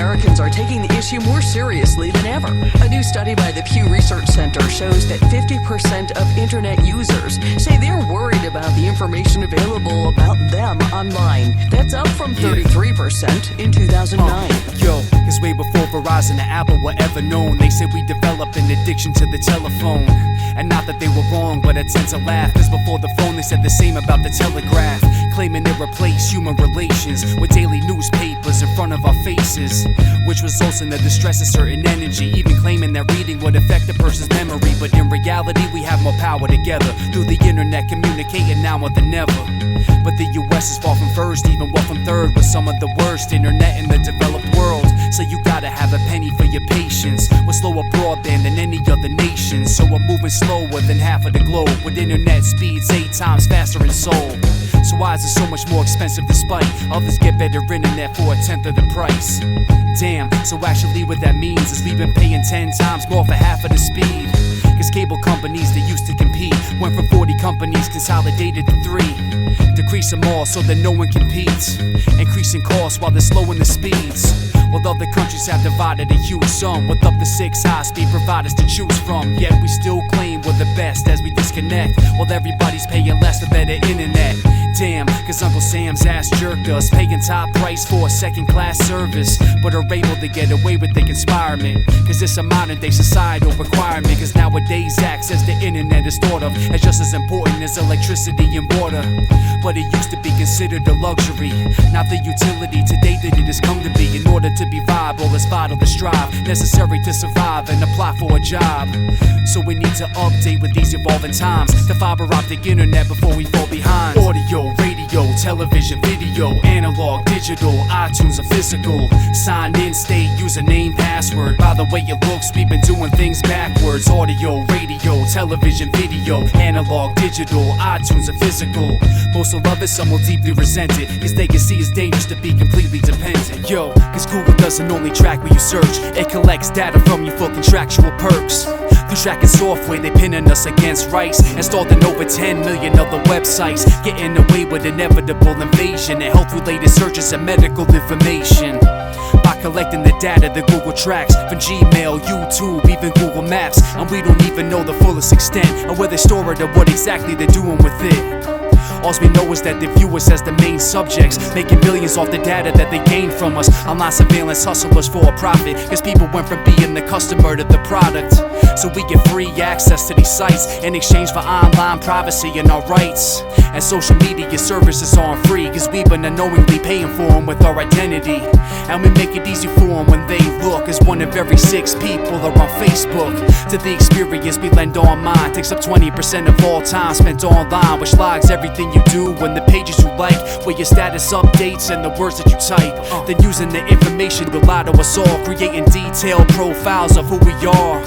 Americans are taking the issue more seriously than ever. A new study by the Pew Research Center shows that 50% of internet users say they're worried about the information available about them online. That's up from 33% in 2009. Cause way before Verizon and Apple were ever known, they said we developed an addiction to the telephone. And not that they were wrong, but I tend to laugh, cause before the phone they said the same about the telegraph, claiming it replaced human relations with daily newspapers in front of our faces, which results in the distress of certain energy, even claiming that reading would affect a person's memory. But in reality we have more power together through the internet, communicating now more than ever. But the US is far from first, even well from third, with some of the worst internet in the developed world. So you gotta have a penny for your patience. We're slower broadband than any other nation, so we're moving slower than half of the globe, with internet speeds 8 times faster in Seoul. So why is it so much more expensive despite others get better internet for 1/10 of the price? Damn, so actually what that means is we've been paying 10 times more for half of the speed. Cause cable companies that used to compete went from 40 companies consolidated to 3. Decrease them all so that no one competes, increasing costs while they're slowing the speeds. While other countries have divided a huge sum with up to 6 high-speed providers to choose from. Yet we still claim we're the best as we disconnect, while everybody's paying less for better internet. Damn, cause Uncle Sam's ass jerked us, paying top price for a second-class service, but are able to get away with the conspirement. Cause it's a modern-day societal requirement, cause nowadays access to internet is thought of as just as important as electricity and water. But it used to be considered a luxury, not the utility today that it has come to be. In order to be viable, it's vital to strive, necessary to survive and apply for a job. So we need to update with these evolving times, to fiber optic internet before we fall behind. Audio, radio, television, video, analog, digital, iTunes or physical. Sign in, state, username, password. By the way it looks, we've been doing things backwards. Audio, radio, television, video, analog, digital, iTunes or physical. Most will love it, some will deeply resent it, cause they can see it's dangerous to be completely dependent. Cause Google doesn't only track where you search, it collects data from you for contractual perks. Through tracking software, they pinning us against rights, installed in over 10 million other websites, getting away with inevitable invasion and health-related searches and medical information. By collecting the data that Google tracks from Gmail, YouTube, even Google Maps, and we don't even know the fullest extent of where they store it or what exactly they're doing with it. All we know is that they view us as the main subjects, making billions off the data that they gain from us. Online surveillance hustlers for a profit, cause people went from being the customer to the product. So we get free access to these sites in exchange for online privacy and our rights. And social media services aren't free, cause we've been unknowingly paying for them with our identity. And we make it easy for them when they look, as 1 of every 6 people are on Facebook. To the experience we lend online takes up 20% of all time spent online, which logs everything you do and the pages you like, where your status updates and the words that you type. Then using the information to lie to us all, creating detailed profiles of who we are,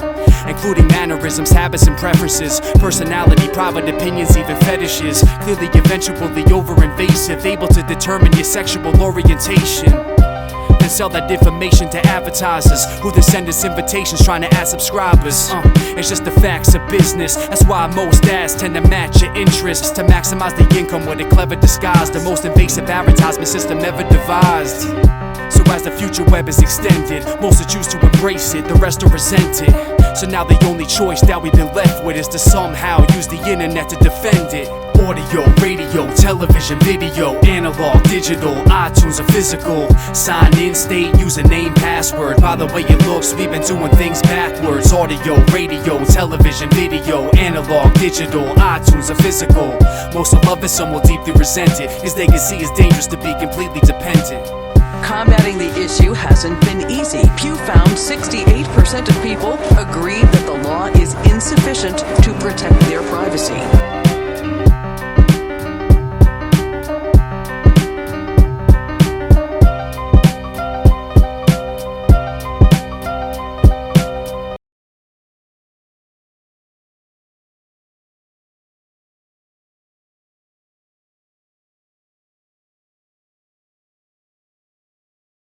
including mannerisms, habits and preferences, personality, private opinions, even fetishes. Clearly eventually over-invasive, able to determine your sexual orientation. Then sell that information to advertisers who then send us invitations trying to add subscribers. It's just the facts of business. That's why most ads tend to match your interests, to maximize the income with a clever disguise, the most invasive advertisement system ever devised. So as the future web is extended, most will choose to embrace it, the rest will resent it. So now the only choice that we've been left with is to somehow use the internet to defend it. Audio, radio, television, video, analog, digital, iTunes or physical. Sign in, state, username, password. By the way it looks, we've been doing things backwards. Audio, radio, television, video, analog, digital, iTunes or physical. Most will love it, some will deeply resent it, cause they can see it's dangerous to be completely dependent. Combating the issue hasn't been easy. Pew found 68% of people agree that the law is insufficient to protect their privacy.